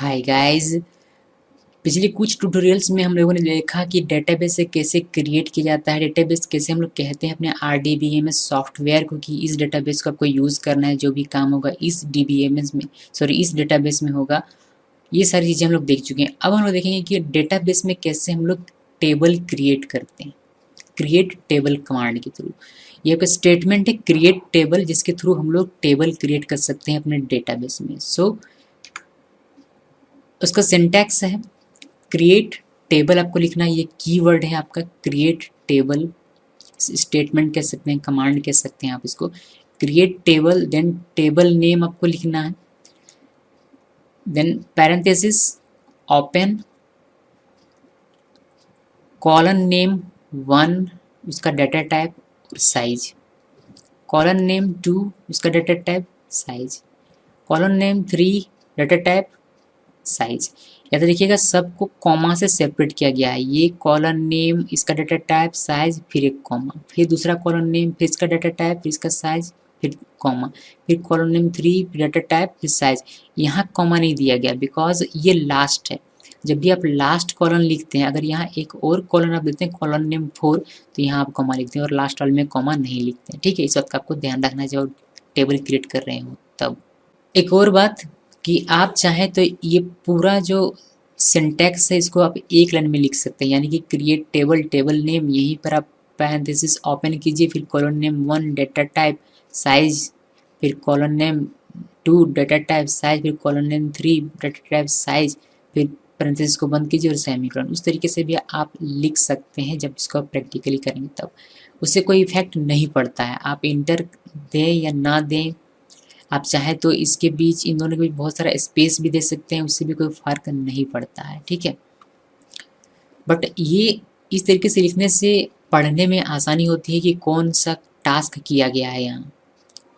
Hi guys. पिछले कुछ tutorials में हम लोगों ने देखा कि डेटाबेस से कैसे क्रिएट किया जाता है, डेटाबेस कैसे हम लोग कहते हैं अपने RDBMS सॉफ्टवेयर को कि इस डेटाबेस को आपको यूज़ करना है, जो भी काम होगा इस DBMS में इस डेटाबेस में होगा। ये सारी चीज़ें हम लोग देख चुके हैं। अब हम लोग देखेंगे कि डेटाबेस में कैसे हम लोग टेबल क्रिएट करते हैं, क्रिएट टेबल कमांड के थ्रू। ये एक स्टेटमेंट है क्रिएट टेबल, जिसके थ्रू हम लोग टेबल क्रिएट कर सकते हैं अपने डेटाबेस में। उसका सिंटैक्स है क्रिएट टेबल, आपको लिखना है, ये कीवर्ड है आपका क्रिएट टेबल। स्टेटमेंट कह सकते हैं, कमांड कह सकते हैं आप इसको। Create table, then table name आपको लिखना है, then parenthesis open column name 1 उसका डाटा टाइप और साइज, कॉलन नेम 2 उसका data type size, column name 3 data type size. याद रखिएगा सबको कॉमा से सेपरेट किया गया है। ये कॉलन नेम, इसका डाटा टाइप, साइज, फिर एक कॉमा, फिर दूसरा कॉलन नेम, फिर इसका डाटा टाइप, फिर इसका साइज, फिर कॉमा, फिर कॉलन नेम 3, फिर डाटा टाइप, फिर साइज। यहाँ कॉमा नहीं दिया गया बिकॉज ये लास्ट है। जब भी आप लास्ट कॉलन लिखते हैं, अगर यहाँ एक और कॉलन आप लिखते हैं कॉलन नेम 4, तो यहाँ आप कॉमा लिखते हैं और लास्ट वाले में कॉमा नहीं लिखते हैं। ठीक है, इस वक्त आपको ध्यान रखना है जब टेबल क्रिएट कर रहे हो तब। एक और बात कि आप चाहें तो ये पूरा जो सिंटैक्स है इसको आप एक लाइन में लिख सकते हैं, यानी कि क्रिएट टेबल, टेबल नेम, यहीं पर आप पैरेंथेसिस ओपन कीजिए, फिर colon name 1 data type size, फिर colon name 2 data type size, फिर colon name 3 data type size, फिर पैरेंथेसिस को बंद कीजिए और सेमीकोलन। उस तरीके से भी आप लिख सकते हैं जब इसको आप प्रैक्टिकली करेंगे तब। उससे कोई इफेक्ट नहीं पड़ता है, आप इंटर दें या ना दें। आप चाहें तो इसके बीच, इन दोनों के बीच बहुत सारा स्पेस भी दे सकते हैं, उससे भी कोई फ़र्क नहीं पड़ता है। ठीक है, बट ये इस तरीके से लिखने से पढ़ने में आसानी होती है कि कौन सा टास्क किया गया है यहाँ।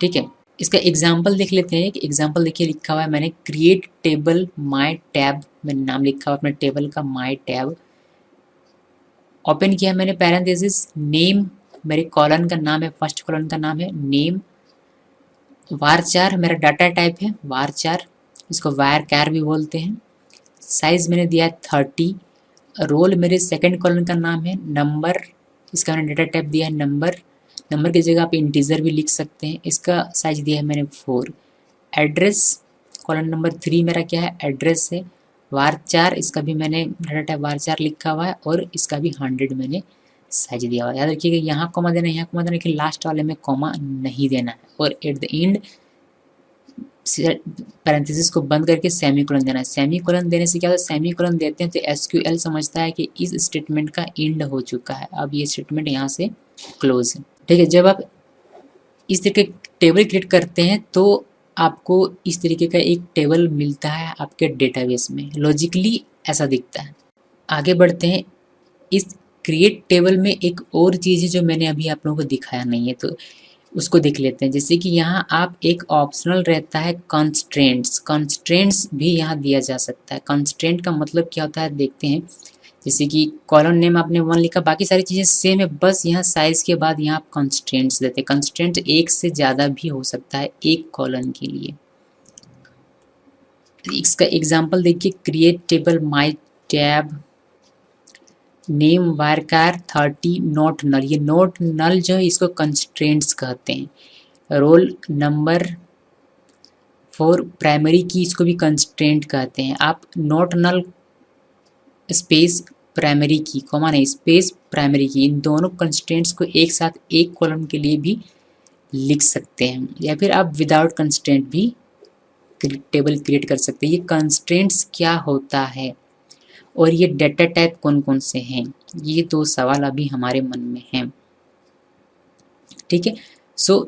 ठीक है, इसका एग्जाम्पल देख लेते हैं। एक एग्जाम्पल देखिए, लिखा हुआ है मैंने क्रिएट टेबल माई टैब, मैंने नाम लिखा हुआ अपने टेबल का माई टैब। ओपन किया मैंने पैरेंथेसिस नेम, मेरे कॉलन का नाम है, फर्स्ट कॉलन का नाम है नेम, वार4 मेरा डाटा टाइप है वार4, इसको वार कैर भी बोलते हैं। साइज मैंने दिया है 30, रोल मेरे सेकंड कॉलम का नाम है, नंबर, इसका मैंने डाटा टाइप दिया है नंबर, नंबर की जगह आप इंटीजर भी लिख सकते हैं। इसका साइज दिया है मैंने 4। एड्रेस कॉलम नंबर 3 मेरा क्या है, एड्रेस है। वार4 इसका भी मैंने डाटा टाइप वार4 लिखा हुआ है और इसका भी 100 मैंने साइज दिया हुआ है। याद रखिएगा यहाँ कॉमा देना है, यहाँ कॉमा देना है, लेकिन लास्ट वाले में कॉमा नहीं देना है। और एट द एंड पैरेंथेसिस को बंद करके सेमीकोलन देना है। सेमीकोलन देने से क्या होता है, सेमीकोलन देते हैं तो SQL समझता है कि इस स्टेटमेंट का एंड हो चुका है, अब ये स्टेटमेंट यहाँ से क्लोज है। ठीक है, जब आप इस तरीके टेबल क्रिएट करते हैं तो आपको इस तरीके का एक टेबल मिलता है आपके डेटाबेस में। लॉजिकली ऐसा दिखता है। आगे बढ़ते हैं। इस क्रिएट टेबल में एक और चीज़ है जो मैंने अभी आप लोगों को दिखाया नहीं है, तो उसको देख लेते हैं। जैसे कि यहाँ आप एक ऑप्शनल रहता है कंस्ट्रेंट्स, कंस्ट्रेंट्स भी यहाँ दिया जा सकता है। कंस्ट्रेंट का मतलब क्या होता है देखते हैं। जैसे कि कॉलम नेम आपने 1 लिखा, बाकी सारी चीज़ें सेम है, बस यहाँ साइज के बाद यहाँ आप कंस्ट्रेंट्स देते हैं। कंस्ट्रेंट एक से ज़्यादा भी हो सकता है एक कॉलम के लिए। इसका एग्जाम्पल देखिए, create table my tab, name varchar 30 not null. ये नॉट नल जो है इसको कंस्ट्रेंट्स कहते हैं। रोल नंबर 4 प्राइमरी की, इसको भी कंस्ट्रेंट कहते हैं। आप नॉट नल स्पेस प्राइमरी की, कॉमा नहीं, स्पेस प्राइमरी की, इन दोनों कंस्ट्रेंट्स को एक साथ एक कॉलम के लिए भी लिख सकते हैं, या फिर आप विदाउट कंस्ट्रेंट भी टेबल क्रिएट कर सकते हैं। ये कंस्ट्रेंट्स क्या होता है और ये डाटा टाइप कौन कौन से हैं, ये 2 सवाल अभी हमारे मन में हैं। ठीक है,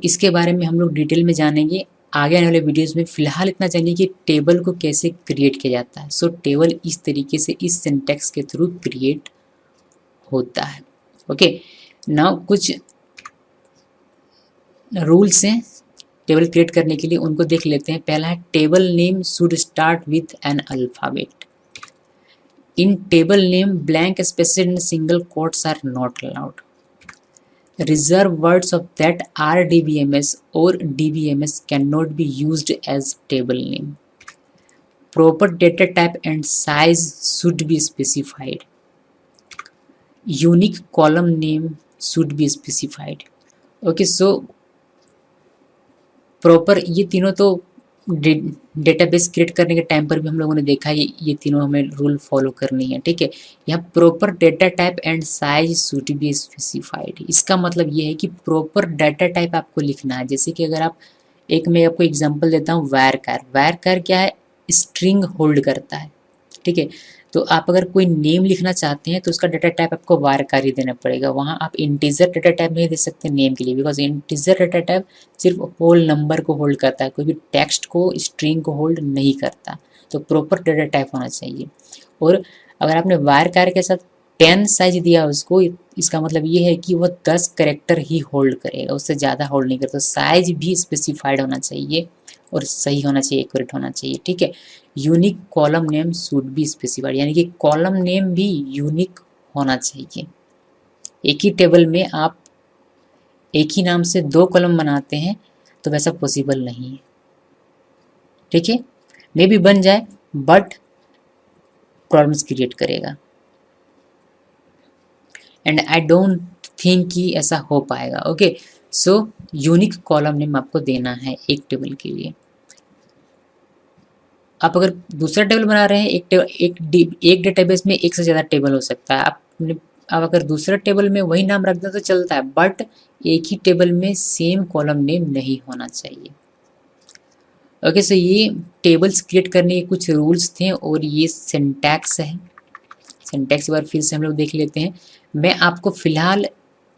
इसके बारे में हम लोग डिटेल में जानेंगे आगे आने वाले वीडियोस में। फिलहाल इतना जानिए कि टेबल को कैसे क्रिएट किया जाता है। टेबल इस तरीके से इस सिंटैक्स के थ्रू क्रिएट होता है। ओके, नाउ कुछ रूल्स हैं टेबल क्रिएट करने के लिए, उनको देख लेते हैं। पहला है table name should start with an alphabet. In table name, blank spaces and single quotes are not allowed. Reserved words of that RDBMS or DBMS cannot be used as table name. proper data type and size should be specified. Unique column name should be specified. Okay, so proper ये तीनों तो database create करने के time पर भी हम लोगों ने देखा ये तीनों हमें रूल फॉलो करनी है, ठीक है। यहाँ proper data type and size should be specified, इसका मतलब ये है कि प्रॉपर डाटा टाइप आपको लिखना है। जैसे कि अगर आप मैं आपको एग्जांपल देता हूँ, वायर कार क्या है, स्ट्रिंग होल्ड करता है, ठीक है। तो आप अगर कोई नेम लिखना चाहते हैं तो उसका डाटा टाइप आपको वारकार ही देना पड़ेगा। वहाँ आप इंटीजर डाटा टाइप नहीं दे सकते नेम के लिए, बिकॉज इंटीजर डाटा टाइप सिर्फ होल नंबर को होल्ड करता है, कोई भी टेक्स्ट को, स्ट्रिंग को होल्ड नहीं करता। तो प्रॉपर डाटा टाइप होना चाहिए। और अगर आपने वारकार के साथ 10 साइज दिया उसको, इसका मतलब ये है कि वो 10 करेक्टर ही होल्ड करेगा, उससे ज़्यादा होल्ड नहीं करता। तो साइज भी स्पेसिफाइड होना चाहिए और सही होना चाहिए, एक्यूरेट होना चाहिए, ठीक है। Unique column name should be specified, यानी कि कॉलम नेम भी यूनिक होना चाहिए। एक ही टेबल में आप एक ही नाम से 2 कॉलम बनाते हैं तो वैसा पॉसिबल नहीं है, ठीक है। मे भी बन जाए बट प्रॉब्लम्स क्रिएट करेगा, एंड आई डोंट थिंक कि ऐसा हो पाएगा। Okay, so unique column name आपको देना है एक टेबल के लिए। आप अगर दूसरा टेबल बना रहे हैं, एक डेटाबेस में एक से ज़्यादा टेबल हो सकता है। आप अगर दूसरा टेबल में वही नाम रख दें तो चलता है, बट एक ही टेबल में सेम कॉलम नेम नहीं होना चाहिए। ओके, सो ये टेबल्स क्रिएट करने के कुछ रूल्स थे और ये सिंटैक्स है। सिंटैक्स एक बार फिर से हम लोग देख लेते हैं। मैं आपको फ़िलहाल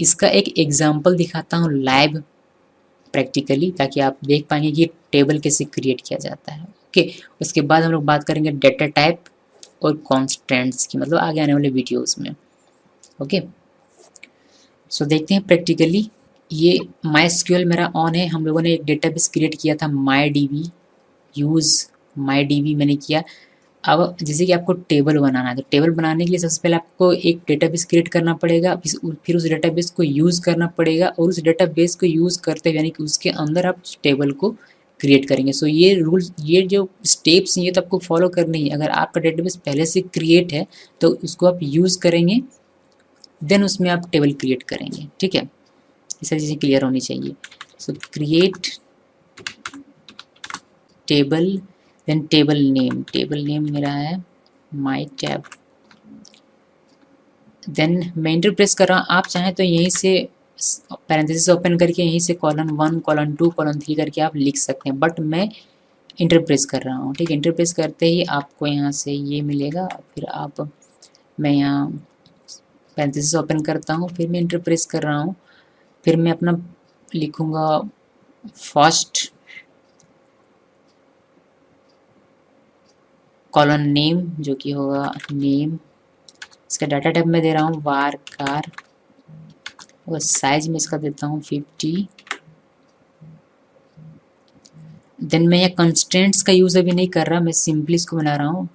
इसका एक एग्जाम्पल दिखाता हूँ लाइव प्रैक्टिकली, ताकि आप देख पाएंगे कि टेबल कैसे क्रिएट किया जाता है। ओके, उसके बाद हम लोग बात करेंगे डेटा टाइप और कॉन्स्टेंट्स की, मतलब आगे आने वाले वीडियोस में। ओके, सो देखते हैं प्रैक्टिकली। ये MySQL मेरा ऑन है। हम लोगों ने एक डेटाबेस क्रिएट किया था MyDB, MyDB मैंने किया। अब जैसे कि आपको टेबल बनाना है, तो टेबल बनाने के लिए सबसे पहले आपको एक डेटाबेस क्रिएट करना पड़ेगा, फिर उस डेटाबेस को यूज़ करना पड़ेगा, और उस डेटाबेस को यूज़ करते हुए यानी कि उसके अंदर आप टेबल को क्रिएट करेंगे। सो ये रूल्स, ये जो स्टेप्स हैं, ये तो आपको फॉलो करनी है। अगर आपका डेटाबेस पहले से क्रिएट है तो उसको आप यूज़ करेंगे, देन उसमें आप टेबल क्रिएट करेंगे, ठीक है। ये सारी चीज़ें क्लियर होनी चाहिए। So create table, then table name मेरा है माई टैब। देन मैं इंटर प्रेस कर रहा हूँ। आप चाहें तो यहीं से पैरेंथेसिस ओपन करके यहीं से colon 1, colon 2, colon 3 करके आप लिख सकते हैं, बट मैं इंटर प्रेस कर रहा हूँ, ठीक है। इंटर प्रेस करते ही आपको यहाँ से ये मिलेगा। फिर मैं यहाँ पैरेंथेसिस ओपन करता हूँ, फिर मैं इंटर प्रेस कर रहा हूँ, फिर मैं अपना लिखूँगा फर्स्ट कॉलन नेम, जो कि होगा नेम। इसका डाटा टाइप मैं दे रहा हूँ वारकार, और साइज में इसका देता हूँ 50। देन मैं यहाँ कंस्टेंट्स का यूज़ अभी नहीं कर रहा, मैं सिंपली इसको बना रहा हूँ।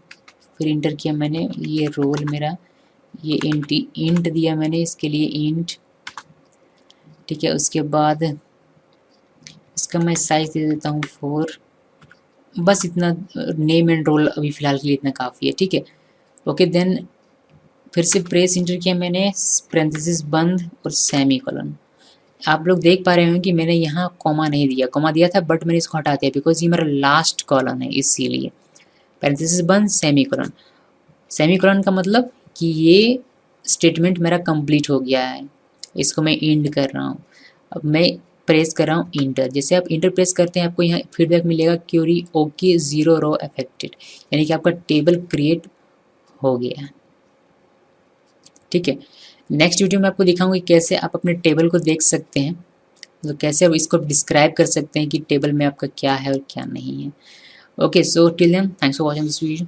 फिर इंटर किया मैंने, ये रोल मेरा, ये इंट दिया मैंने इसके लिए इंट, ठीक है। उसके बाद इसका मैं साइज दे देता हूँ 4। बस इतना, नेम एंड रोल अभी फ़िलहाल के लिए इतना काफ़ी है, ठीक है। ओके, देन फिर से प्रेस इंटर किया मैंने, पैरेंथेसिस बंद और सेमीकोलन। आप लोग देख पा रहे होंगे कि मैंने यहाँ कॉमा नहीं दिया, कॉमा दिया था बट मैंने इसको हटा दिया बिकॉज ये मेरा लास्ट कॉलन है, इसीलिए। पैरेंथेसिस बंद सेमीकोलन। सेमीकोलन का मतलब कि ये स्टेटमेंट मेरा कंप्लीट हो गया है, इसको मैं एंड कर रहा हूँ। अब मैं प्रेस कर रहा हूँ इंटर। जैसे आप इंटर प्रेस करते हैं आपको यहाँ फीडबैक मिलेगा, क्यूरी ओके 0 रो अफेक्टेड, यानी कि आपका टेबल क्रिएट हो गया, ठीक है। नेक्स्ट वीडियो में आपको दिखाऊंगी कैसे आप अपने टेबल को देख सकते हैं, तो कैसे आप इसको डिस्क्राइब कर सकते हैं कि टेबल में आपका क्या है और क्या नहीं है। Okay, so till then thanks for watching this video.